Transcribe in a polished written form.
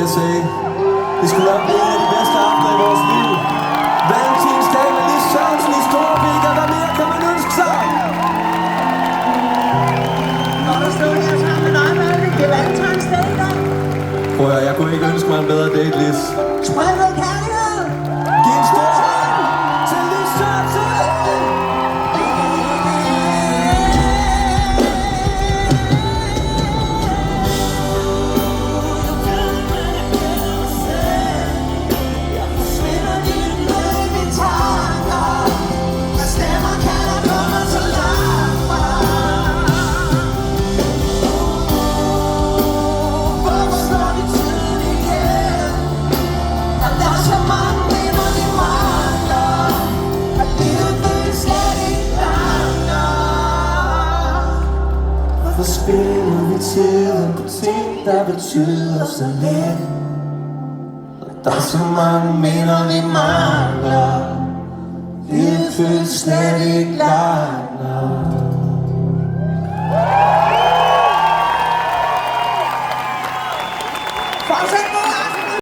jeg sagde, det skulle nok blive en af de bedste aftener i vores liv. Valentinsdag med Lis Sørensen i store pikker, hvad mere kan man ønske sig? Når der stod her sammen med dig, Malte, det er valentinsdag i dag. Prøv at jeg kunne ikke ønske mig en bedre date, Lis. Spred noget kærlighed. Giv en stor hånd til Lis Sørensen! Hvorfor spiller vi tiden på ting, der betyder så lidt? Der er så mange minder, vi mangler. Det føles slet ikke klart.